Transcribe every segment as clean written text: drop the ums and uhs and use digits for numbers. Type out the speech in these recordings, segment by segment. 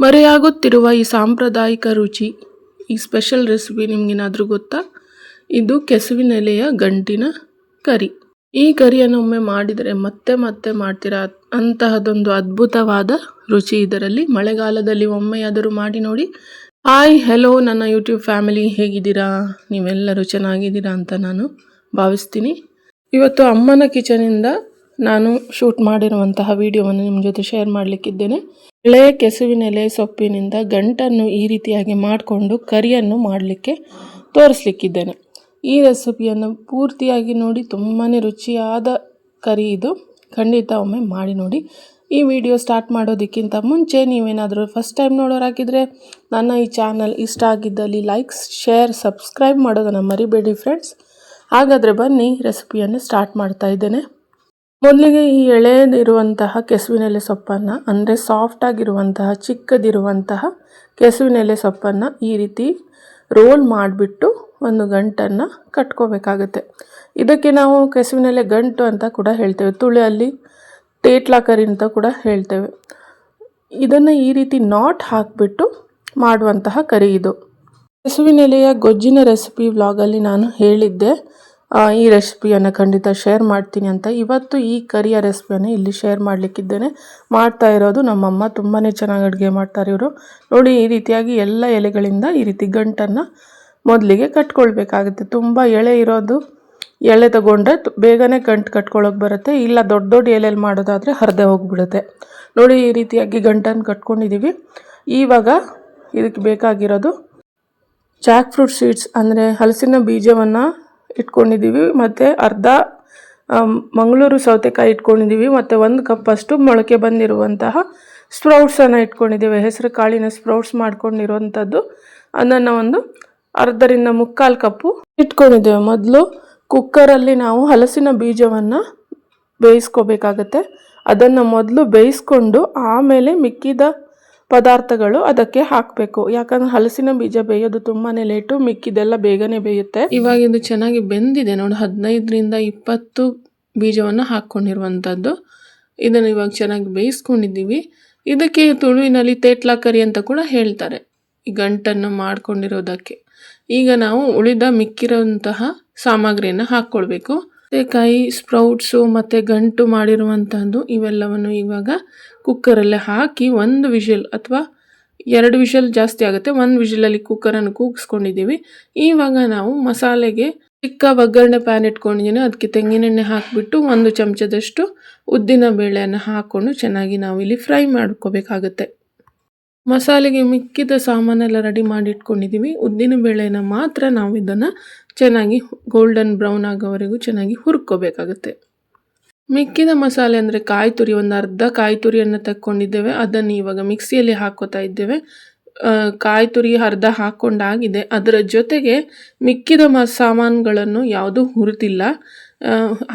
ಮರೆಯಾಗುತ್ತಿರುವ ಈ ಸಾಂಪ್ರದಾಯಿಕ ರುಚಿ, ಈ ಸ್ಪೆಷಲ್ ರೆಸಿಪಿ ನಿಮಗೇನಾದರೂ ಗೊತ್ತಾ? ಇದು ಕೆಸುವಿನೆಲೆಯ ಗಂಟಿನ ಕರಿ. ಈ ಕರಿಯನ್ನು ಒಮ್ಮೆ ಮಾಡಿದರೆ ಮತ್ತೆ ಮತ್ತೆ ಮಾಡ್ತೀರಾ ಅಂತಹದೊಂದು ಅದ್ಭುತವಾದ ರುಚಿ ಇದರಲ್ಲಿ. ಮಳೆಗಾಲದಲ್ಲಿ ಒಮ್ಮೆಯಾದರೂ ಮಾಡಿ ನೋಡಿ. ಹಾಯ್ ಹೆಲೋ ನನ್ನ ಯೂಟ್ಯೂಬ್ ಫ್ಯಾಮಿಲಿ, ಹೇಗಿದ್ದೀರಾ? ನೀವೆಲ್ಲರೂ ಚೆನ್ನಾಗಿದ್ದೀರಾ ಅಂತ ನಾನು ಭಾವಿಸ್ತೀನಿ. ಇವತ್ತು ಅಮ್ಮನ ಕಿಚನಿಂದ ನಾನು ಶೂಟ್ ಮಾಡಿರುವಂತಹ ವಿಡಿಯೋವನ್ನು ನಿಮ್ಮ ಜೊತೆ ಶೇರ್ ಮಾಡಲಿಕ್ಕಿದ್ದೇನೆ. ಎಳೆ ಕೆಸುವಿನೆಲೆ ಸೊಪ್ಪಿನಿಂದ ಗಂಟನ್ನು ಈ ರೀತಿಯಾಗಿ ಮಾಡಿಕೊಂಡು ಕರಿಯನ್ನು ಮಾಡಲಿಕ್ಕೆ ತೋರಿಸ್ಲಿಕ್ಕಿದ್ದೇನೆ. ಈ ರೆಸಿಪಿಯನ್ನು ಪೂರ್ತಿಯಾಗಿ ನೋಡಿ. ತುಂಬಾ ರುಚಿಯಾದ ಕರಿ ಇದು. ಖಂಡಿತ ಒಮ್ಮೆ ಮಾಡಿ ನೋಡಿ. ಈ ವಿಡಿಯೋ ಸ್ಟಾರ್ಟ್ ಮಾಡೋದಕ್ಕಿಂತ ಮುಂಚೆ ನೀವೇನಾದರೂ ಫಸ್ಟ್ ಟೈಮ್ ನೋಡೋರಾಗಿದ್ದರೆ ನನ್ನ ಈ ಚಾನಲ್ ಇಷ್ಟ ಆಗಿದ್ದಲ್ಲಿ ಲೈಕ್ಸ್, ಶೇರ್, ಸಬ್ಸ್ಕ್ರೈಬ್ ಮಾಡೋದನ್ನು ಮರಿಬೇಡಿ ಫ್ರೆಂಡ್ಸ್. ಹಾಗಾದರೆ ಬನ್ನಿ ರೆಸಿಪಿಯನ್ನು ಸ್ಟಾರ್ಟ್ ಮಾಡ್ತಾ ಇದ್ದೇನೆ. ಮೊದಲಿಗೆ ಈ ಎಳೆದಿರುವಂತಹ ಕೆಸುವಿನೆಲೆ ಸೊಪ್ಪನ್ನು, ಅಂದರೆ ಸಾಫ್ಟಾಗಿರುವಂತಹ ಚಿಕ್ಕದಿರುವಂತಹ ಕೆಸುವಿನೆಲೆ ಸೊಪ್ಪನ್ನು ಈ ರೀತಿ ರೋಲ್ ಮಾಡಿಬಿಟ್ಟು ಒಂದು ಗಂಟನ್ನು ಕಟ್ಕೋಬೇಕಾಗುತ್ತೆ. ಇದಕ್ಕೆ ನಾವು ಕೆಸುವಿನೆಲೆ ಗಂಟು ಅಂತ ಕೂಡ ಹೇಳ್ತೇವೆ. ತುಳಿಯಲ್ಲಿ ಟೇಟ್ಲಾ ಕರಿ ಅಂತ ಕೂಡ ಹೇಳ್ತೇವೆ. ಇದನ್ನು ಈ ರೀತಿ ನಾಟ್ ಹಾಕಿಬಿಟ್ಟು ಮಾಡುವಂತಹ ಕರಿ ಇದು. ಕೆಸುವಿನೆಲೆಯ ಗೊಜ್ಜಿನ ರೆಸಿಪಿ ವ್ಲಾಗಲ್ಲಿ ನಾನು ಹೇಳಿದ್ದೆ ಈ ರೆಸಿಪಿಯನ್ನು ಖಂಡಿತ ಶೇರ್ ಮಾಡ್ತೀನಿ ಅಂತ. ಇವತ್ತು ಈ ಕರಿಯ ರೆಸಿಪಿಯನ್ನು ಇಲ್ಲಿ ಶೇರ್ ಮಾಡಲಿಕ್ಕಿದ್ದೇನೆ. ಮಾಡ್ತಾ ಇರೋದು ನಮ್ಮಮ್ಮ. ತುಂಬಾ ಚೆನ್ನಾಗಿ ಅಡುಗೆ ಮಾಡ್ತಾರೆ ಇವರು. ನೋಡಿ, ಈ ರೀತಿಯಾಗಿ ಎಲ್ಲ ಎಲೆಗಳಿಂದ ಈ ರೀತಿ ಗಂಟನ್ನು ಮೊದಲಿಗೆ ಕಟ್ಕೊಳ್ಬೇಕಾಗುತ್ತೆ. ತುಂಬ ಎಳೆ ಇರೋದು ಎಳೆ ತಗೊಂಡ್ರೆ ಬೇಗನೆ ಗಂಟು ಕಟ್ಕೊಳ್ಳೋಕೆ ಬರುತ್ತೆ. ಇಲ್ಲ ದೊಡ್ಡ ದೊಡ್ಡ ಎಲೆಯಲ್ಲಿ ಮಾಡೋದಾದರೆ ಹರಿದೇ ಹೋಗಿಬಿಡುತ್ತೆ. ನೋಡಿ, ಈ ರೀತಿಯಾಗಿ ಗಂಟನ್ನು ಕಟ್ಕೊಂಡಿದ್ದೀವಿ. ಇವಾಗ ಇದಕ್ಕೆ ಬೇಕಾಗಿರೋದು ಜಾಕ್ ಫ್ರೂಟ್ ಸೀಡ್ಸ್, ಅಂದರೆ ಹಲಸಿನ ಬೀಜವನ್ನು ಇಟ್ಕೊಂಡಿದ್ದೀವಿ. ಮತ್ತು ಅರ್ಧ ಮಂಗಳೂರು ಸೌತೆಕಾಯಿ ಇಟ್ಕೊಂಡಿದ್ದೀವಿ. ಮತ್ತು 1 ಕಪ್ಪಷ್ಟು ಮೊಳಕೆ ಬಂದಿರುವಂತಹ ಸ್ಪ್ರೌಟ್ಸನ್ನು ಇಟ್ಕೊಂಡಿದ್ದೀವಿ. ಹೆಸರು ಕಾಳಿನ ಸ್ಪ್ರೌಟ್ಸ್ ಮಾಡ್ಕೊಂಡಿರುವಂಥದ್ದು. ಅದನ್ನು ಒಂದು ಅರ್ಧರಿಂದ 3/4 ಕಪ್ಪು ಇಟ್ಕೊಂಡಿದ್ದೇವೆ. ಮೊದಲು ಕುಕ್ಕರಲ್ಲಿ ನಾವು ಹಲಸಿನ ಬೀಜವನ್ನು ಬೇಯಿಸ್ಕೋಬೇಕಾಗತ್ತೆ. ಅದನ್ನು ಮೊದಲು ಬೇಯಿಸ್ಕೊಂಡು ಆಮೇಲೆ ಮಿಕ್ಕಿದ ಪದಾರ್ಥಗಳು ಅದಕ್ಕೆ ಹಾಕಬೇಕು. ಯಾಕಂದರೆ ಹಲಸಿನ ಬೀಜ ಬೇಯೋದು ತುಂಬಾ ಲೇಟು, ಮಿಕ್ಕಿದೆಲ್ಲ ಬೇಗನೆ ಬೇಯುತ್ತೆ. ಇವಾಗ ಇದು ಚೆನ್ನಾಗಿ ಬೆಂದಿದೆ ನೋಡಿ. 15ರಿಂದ 20 ಬೀಜವನ್ನು ಹಾಕ್ಕೊಂಡಿರುವಂಥದ್ದು. ಇದನ್ನು ಇವಾಗ ಚೆನ್ನಾಗಿ ಬೇಯಿಸ್ಕೊಂಡಿದ್ದೀವಿ. ಇದಕ್ಕೆ ತುಳುವಿನಲ್ಲಿ ತೇಟ್ಲಾ ಕರಿ ಅಂತ ಕೂಡ ಹೇಳ್ತಾರೆ, ಈ ಗಂಟನ್ನು ಮಾಡ್ಕೊಂಡಿರೋದಕ್ಕೆ. ಈಗ ನಾವು ಉಳಿದ ಮಿಕ್ಕಿರೋಂತಹ ಸಾಮಗ್ರಿಯನ್ನು ಹಾಕ್ಕೊಳ್ಬೇಕು. ಸೌತೆಕಾಯಿ, ಸ್ಪ್ರೌಟ್ಸು ಮತ್ತು ಗಂಟು ಮಾಡಿರುವಂತಹದ್ದು ಇವೆಲ್ಲವನ್ನು ಇವಾಗ ಕುಕ್ಕರಲ್ಲೇ ಹಾಕಿ 1 ವಿಷಲ್ ಅಥವಾ 2 ವಿಷಲ್ ಜಾಸ್ತಿ ಆಗುತ್ತೆ, 1 ವಿಷಲಲ್ಲಿ ಕುಕ್ಕರನ್ನು ಕೂಗಿಸ್ಕೊಂಡಿದ್ದೀವಿ. ಇವಾಗ ನಾವು ಮಸಾಲೆಗೆ ಚಿಕ್ಕ ಒಗ್ಗರಣೆ ಪ್ಯಾನ್ ಇಟ್ಕೊಂಡಿದ್ದೀನಿ. ಅದಕ್ಕೆ ತೆಂಗಿನೆಣ್ಣೆ ಹಾಕಿಬಿಟ್ಟು 1 ಚಮಚದಷ್ಟು ಉದ್ದಿನ ಬೇಳೆಯನ್ನು ಹಾಕ್ಕೊಂಡು ಚೆನ್ನಾಗಿ ನಾವು ಇಲ್ಲಿ ಫ್ರೈ ಮಾಡ್ಕೋಬೇಕಾಗುತ್ತೆ. ಮಸಾಲೆಗೆ ಮಿಕ್ಕಿದ ಸಾಮಾನೆಲ್ಲ ರೆಡಿ ಮಾಡಿ ಇಟ್ಕೊಂಡಿದ್ದೀವಿ. ಉದ್ದಿನ ಬೇಳೆನ ಮಾತ್ರ ನಾವು ಇದನ್ನು ಚೆನ್ನಾಗಿ ಗೋಲ್ಡನ್ ಬ್ರೌನ್ ಆಗೋವರೆಗೂ ಚೆನ್ನಾಗಿ ಹುರ್ಕೋಬೇಕಾಗುತ್ತೆ. ಮಿಕ್ಕಿದ ಮಸಾಲೆ ಅಂದರೆ ಕಾಯಿ ತುರಿ, ಒಂದು ಅರ್ಧ ಕಾಯಿ ತುರಿಯನ್ನು ತಕ್ಕೊಂಡಿದ್ದೇವೆ. ಅದನ್ನು ಇವಾಗ ಮಿಕ್ಸಿಯಲ್ಲಿ ಹಾಕ್ಕೋತಾ ಇದ್ದೇವೆ. ಕಾಯಿ ತುರಿ ಅರ್ಧ ಹಾಕ್ಕೊಂಡಾಗಿದೆ. ಅದರ ಜೊತೆಗೆ ಮಿಕ್ಕಿದ ಸಾಮಾನುಗಳನ್ನು ಯಾವುದೂ ಹುರಿದಿಲ್ಲ,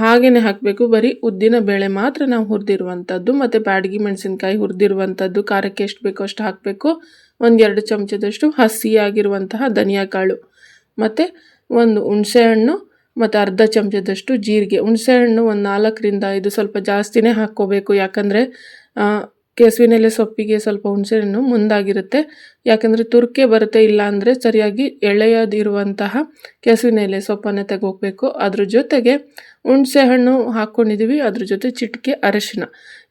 ಹಾಗೇ ಹಾಕಬೇಕು. ಬರೀ ಉದ್ದಿನ ಬೇಳೆ ಮಾತ್ರ ನಾವು ಹುರಿದಿರುವಂಥದ್ದು. ಮತ್ತು ಬ್ಯಾಡಗಿ ಮೆಣಸಿನ್ಕಾಯಿ ಹುರಿದಿರುವಂಥದ್ದು, ಖಾರಕ್ಕೆ ಎಷ್ಟು ಬೇಕೋ ಅಷ್ಟು ಹಾಕಬೇಕು. 1-2 ಚಮಚದಷ್ಟು ಹಸಿಯಾಗಿರುವಂತಹ ಧನಿಯಾ ಕಾಳು, ಮತ್ತು 1 ಹುಣಸೆಹಣ್ಣು, ಮತ್ತು ಅರ್ಧ ಚಮಚದಷ್ಟು ಜೀರಿಗೆ. ಹುಣಸೆಹಣ್ಣು 4ರಿಂದ 5 ಸ್ವಲ್ಪ ಜಾಸ್ತಿನೇ ಹಾಕ್ಕೋಬೇಕು. ಯಾಕಂದರೆ ಕೆಸುವಿನೆಲೆ ಸೊಪ್ಪಿಗೆ ಸ್ವಲ್ಪ ಹುಣಸೆಹಣ್ಣು ಮುಂದಾಗಿರುತ್ತೆ. ಯಾಕಂದರೆ ತುರ್ಕೆ ಬರುತ್ತೆ. ಇಲ್ಲ ಅಂದರೆ ಸರಿಯಾಗಿ ಎಳೆಯದಿರುವಂತಹ ಕೆಸುವಿನೆಲೆ ಸೊಪ್ಪನ್ನು ತೆಗೋಗ್ಬೇಕು. ಅದ್ರ ಜೊತೆಗೆ ಹುಣಸೆಹಣ್ಣು ಹಾಕ್ಕೊಂಡಿದ್ದೀವಿ. ಅದ್ರ ಜೊತೆ ಚಿಟಿಕೆ ಅರಿಶಿನ,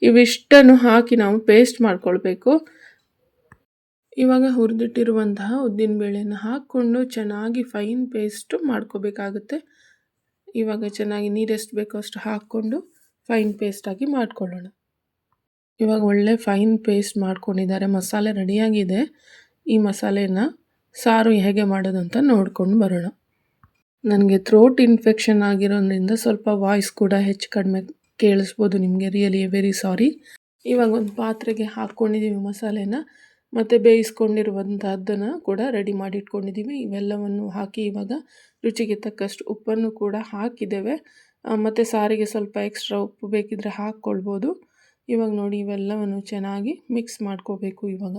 ಇವಿಷ್ಟನ್ನು ಹಾಕಿ ನಾವು ಪೇಸ್ಟ್ ಮಾಡ್ಕೊಳ್ಬೇಕು. ಇವಾಗ ಹುರಿದಿಟ್ಟಿರುವಂತಹ ಉದ್ದಿನ ಬೇಳೆಯನ್ನು ಹಾಕ್ಕೊಂಡು ಚೆನ್ನಾಗಿ ಫೈನ್ ಪೇಸ್ಟು ಮಾಡ್ಕೋಬೇಕಾಗುತ್ತೆ. ಇವಾಗ ಚೆನ್ನಾಗಿ ನೀರೆಷ್ಟು ಬೇಕೋ ಅಷ್ಟು ಹಾಕ್ಕೊಂಡು ಫೈನ್ ಪೇಸ್ಟಾಗಿ ಮಾಡ್ಕೊಳ್ಳೋಣ. ಇವಾಗ ಒಳ್ಳೆ ಫೈನ್ ಪೇಸ್ಟ್ ಮಾಡ್ಕೊಂಡಿದ್ದಾರೆ. ಮಸಾಲೆ ರೆಡಿಯಾಗಿದೆ. ಈ ಮಸಾಲೆನ ಸಾರು ಹೇಗೆ ಮಾಡೋದಂತ ನೋಡ್ಕೊಂಡು ಬರೋಣ. ನನಗೆ ಥ್ರೋಟ್ ಇನ್ಫೆಕ್ಷನ್ ಆಗಿರೋದ್ರಿಂದ ಸ್ವಲ್ಪ ವಾಯ್ಸ್ ಕೂಡ ಹೆಚ್ಚು ಕಡಿಮೆ ಕೇಳಿಸ್ಬೋದು ನಿಮಗೆ. Really very sorry. ಇವಾಗ ಒಂದು ಪಾತ್ರೆಗೆ ಹಾಕ್ಕೊಂಡಿದ್ದೀವಿ ಮಸಾಲೆನ, ಮತ್ತು ಬೇಯಿಸ್ಕೊಂಡಿರುವಂಥದ್ದನ್ನು ಕೂಡ ರೆಡಿ ಮಾಡಿ ಇಟ್ಕೊಂಡಿದ್ದೀವಿ. ಇವೆಲ್ಲವನ್ನು ಹಾಕಿ ಇವಾಗ ರುಚಿಗೆ ತಕ್ಕಷ್ಟು ಉಪ್ಪನ್ನು ಕೂಡ ಹಾಕಿದ್ದೇವೆ. ಮತ್ತು ಸಾರಿಗೆ ಸ್ವಲ್ಪ ಎಕ್ಸ್ಟ್ರಾ ಉಪ್ಪು ಬೇಕಿದ್ದರೆ ಹಾಕ್ಕೊಳ್ಬೋದು. ಇವಾಗ ನೋಡಿ, ಇವೆಲ್ಲವನ್ನು ಚೆನ್ನಾಗಿ ಮಿಕ್ಸ್ ಮಾಡ್ಕೋಬೇಕು. ಇವಾಗ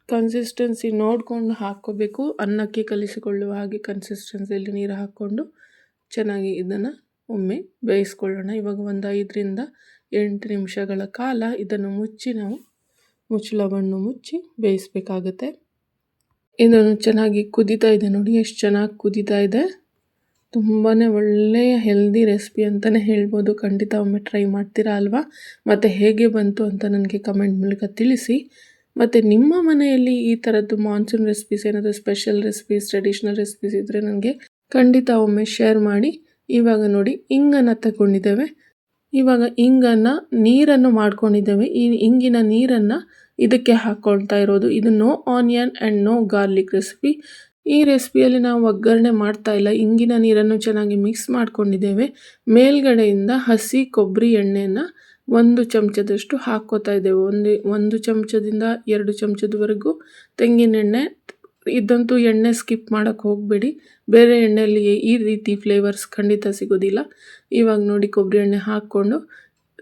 ಕನ್ಸಿಸ್ಟೆನ್ಸಿ ನೋಡಿಕೊಂಡು ಹಾಕ್ಕೋಬೇಕು. ಅನ್ನಕ್ಕೆ ಕಲಿಸಿಕೊಳ್ಳುವ ಹಾಗೆ ಕನ್ಸಿಸ್ಟೆನ್ಸಿಯಲ್ಲಿ ನೀರು ಹಾಕ್ಕೊಂಡು ಚೆನ್ನಾಗಿ ಇದನ್ನು ಒಮ್ಮೆ ಬೇಯಿಸ್ಕೊಳ್ಳೋಣ. ಇವಾಗ ಒಂದು 5ರಿಂದ 8 ನಿಮಿಷಗಳ ಕಾಲ ಇದನ್ನು ಮುಚ್ಚಿ ನಾವು ಮುಚ್ಚಳವನ್ನು ಮುಚ್ಚಿ ಬೇಯಿಸಬೇಕಾಗತ್ತೆ. ಇದನ್ನು ಚೆನ್ನಾಗಿ ಕುದೀತಾ ಇದೆ ನೋಡಿ, ಎಷ್ಟು ಚೆನ್ನಾಗಿ ಕುದೀತಾ ಇದೆ. ತುಂಬಾ ಒಳ್ಳೆಯ ಹೆಲ್ದಿ ರೆಸಿಪಿ ಅಂತಲೇ ಹೇಳ್ಬೋದು. ಖಂಡಿತ ಒಮ್ಮೆ ಟ್ರೈ ಮಾಡ್ತೀರಾ ಅಲ್ವಾ? ಮತ್ತು ಹೇಗೆ ಬಂತು ಅಂತ ನನಗೆ ಕಮೆಂಟ್ ಮೂಲಕ ತಿಳಿಸಿ. ಮತ್ತು ನಿಮ್ಮ ಮನೆಯಲ್ಲಿ ಈ ಥರದ್ದು ಮಾನ್ಸೂನ್ ರೆಸಿಪೀಸ್, ಏನಾದರೂ ಸ್ಪೆಷಲ್ ರೆಸಿಪೀಸ್, ಟ್ರೆಡಿಷ್ನಲ್ ರೆಸಿಪೀಸ್ ಇದ್ದರೆ ನನಗೆ ಖಂಡಿತ ಒಮ್ಮೆ ಶೇರ್ ಮಾಡಿ. ಇವಾಗ ನೋಡಿ ಇಂಗನ್ನು ತಗೊಂಡಿದ್ದೇವೆ. ಇವಾಗ ಇಂಗನ್ನು ನೀರನ್ನು ಮಾಡ್ಕೊಂಡಿದ್ದೇವೆ. ಈ ಇಂಗಿನ ನೀರನ್ನು ಇದಕ್ಕೆ ಹಾಕ್ಕೊಳ್ತಾ ಇರೋದು. ಇದು no onion and no garlic recipe. ಈ ರೆಸಿಪಿಯಲ್ಲಿ ನಾವು ಒಗ್ಗರಣೆ ಮಾಡ್ತಾ ಇಲ್ಲ. ಇಂಗಿನ ನೀರನ್ನು ಚೆನ್ನಾಗಿ ಮಿಕ್ಸ್ ಮಾಡ್ಕೊಂಡಿದ್ದೇವೆ. ಮೇಲ್ಗಡೆಯಿಂದ ಹಸಿ ಕೊಬ್ಬರಿ ಎಣ್ಣೆಯನ್ನು 1 ಚಮಚದಷ್ಟು ಹಾಕ್ಕೋತಾ ಇದ್ದೇವೆ. ಒಂದು ಚಮಚದಿಂದ 2 ಚಮಚದವರೆಗೂ ತೆಂಗಿನೆಣ್ಣೆ. ಇದಂತೂ ಎಣ್ಣೆ ಸ್ಕಿಪ್ ಮಾಡೋಕ್ಕೆ ಹೋಗಬೇಡಿ. ಬೇರೆ ಎಣ್ಣೆಯಲ್ಲಿ ಈ ರೀತಿ ಫ್ಲೇವರ್ಸ್ ಖಂಡಿತ ಸಿಗೋದಿಲ್ಲ. ಇವಾಗ ನೋಡಿ ಕೊಬ್ಬರಿ ಎಣ್ಣೆ ಹಾಕ್ಕೊಂಡು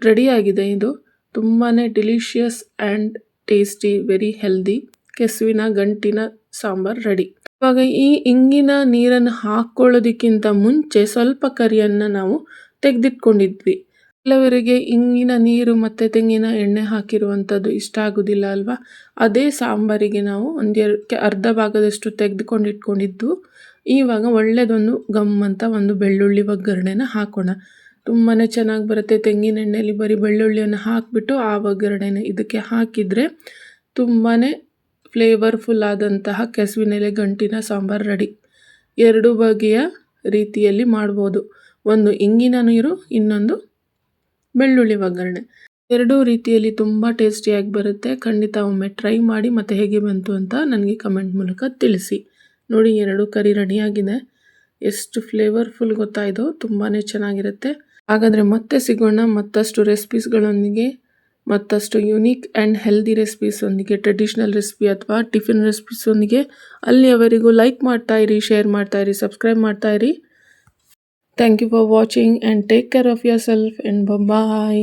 ರೆಡಿಯಾಗಿದೆ. ಇದು ತುಂಬಾ delicious and tasty, very healthy ಕೆಸುವಿನ ಗಂಟಿನ ಸಾಂಬಾರು ರೆಡಿ. ಇವಾಗ ಈ ಇಂಗಿನ ನೀರನ್ನು ಹಾಕ್ಕೊಳ್ಳೋದಕ್ಕಿಂತ ಮುಂಚೆ ಸ್ವಲ್ಪ ಕರಿಯನ್ನು ನಾವು ತೆಗೆದಿಟ್ಕೊಂಡಿದ್ವಿ. ಕೆಲವರಿಗೆ ಇಂಗಿನ ನೀರು ಮತ್ತು ತೆಂಗಿನ ಎಣ್ಣೆ ಹಾಕಿರುವಂಥದ್ದು ಇಷ್ಟ ಆಗೋದಿಲ್ಲ ಅಲ್ವಾ? ಅದೇ ಸಾಂಬಾರಿಗೆ ನಾವು ಅರ್ಧ ಭಾಗದಷ್ಟು ತೆಗೆದುಕೊಂಡಿಟ್ಕೊಂಡಿದ್ದು. ಇವಾಗ ಒಳ್ಳೆಯದೊಂದು ಗಮ್ಮಂತ ಒಂದು ಬೆಳ್ಳುಳ್ಳಿ ಒಗ್ಗರಣೆನ ಹಾಕೋಣ. ತುಂಬಾ ಚೆನ್ನಾಗಿ ಬರುತ್ತೆ. ತೆಂಗಿನ ಎಣ್ಣೆಯಲ್ಲಿ ಬರೀ ಬೆಳ್ಳುಳ್ಳಿಯನ್ನು ಹಾಕಿಬಿಟ್ಟು ಆ ಒಗ್ಗರಣೆನ ಇದಕ್ಕೆ ಹಾಕಿದರೆ ತುಂಬಾ ಫ್ಲೇವರ್ಫುಲ್ ಆದಂತಹ ಕೆಸುವಿನೆಲೆ ಗಂಟಿನ ಸಾಂಬಾರು ರೆಡಿ. 2 ಬಗೆಯ ರೀತಿಯಲ್ಲಿ ಮಾಡ್ಬೋದು. ಒಂದು ಇಂಗಿನ ನೀರು, ಇನ್ನೊಂದು ಬೆಳ್ಳುಳ್ಳಿ ಒಗ್ಗರಣೆ. 2 ರೀತಿಯಲ್ಲಿ ತುಂಬ ಟೇಸ್ಟಿಯಾಗಿ ಬರುತ್ತೆ. ಖಂಡಿತ ಒಮ್ಮೆ ಟ್ರೈ ಮಾಡಿ ಮತ್ತು ಹೇಗೆ ಬಂತು ಅಂತ ನನಗೆ ಕಮೆಂಟ್ ಮೂಲಕ ತಿಳಿಸಿ. ನೋಡಿ 2 ಕರಿ ರೆಡಿಯಾಗಿದೆ. ಎಷ್ಟು ಫ್ಲೇವರ್ಫುಲ್ ಗೊತ್ತಾ ಇದು? ತುಂಬಾ ಚೆನ್ನಾಗಿರುತ್ತೆ. ಹಾಗಾದರೆ ಮತ್ತೆ ಸಿಗೋಣ ಮತ್ತಷ್ಟು ರೆಸಿಪೀಸ್ಗಳೊಂದಿಗೆ, ಮತ್ತಷ್ಟು ಯುನೀಕ್ ಆ್ಯಂಡ್ ಹೆಲ್ದಿ ರೆಸಿಪೀಸೊಂದಿಗೆ, ಟ್ರೆಡಿಷ್ನಲ್ ರೆಸಿಪಿ ಅಥವಾ ಟಿಫಿನ್ ರೆಸಿಪೀಸೊಂದಿಗೆ. ಅಲ್ಲಿಯವರೆಗೂ ಲೈಕ್ ಮಾಡ್ತಾಯಿರಿ, ಶೇರ್ ಮಾಡ್ತಾಯಿರಿ, ಸಬ್ಸ್ಕ್ರೈಬ್ ಮಾಡ್ತಾಯಿರಿ. Thank you for watching and take care of yourself and bye-bye.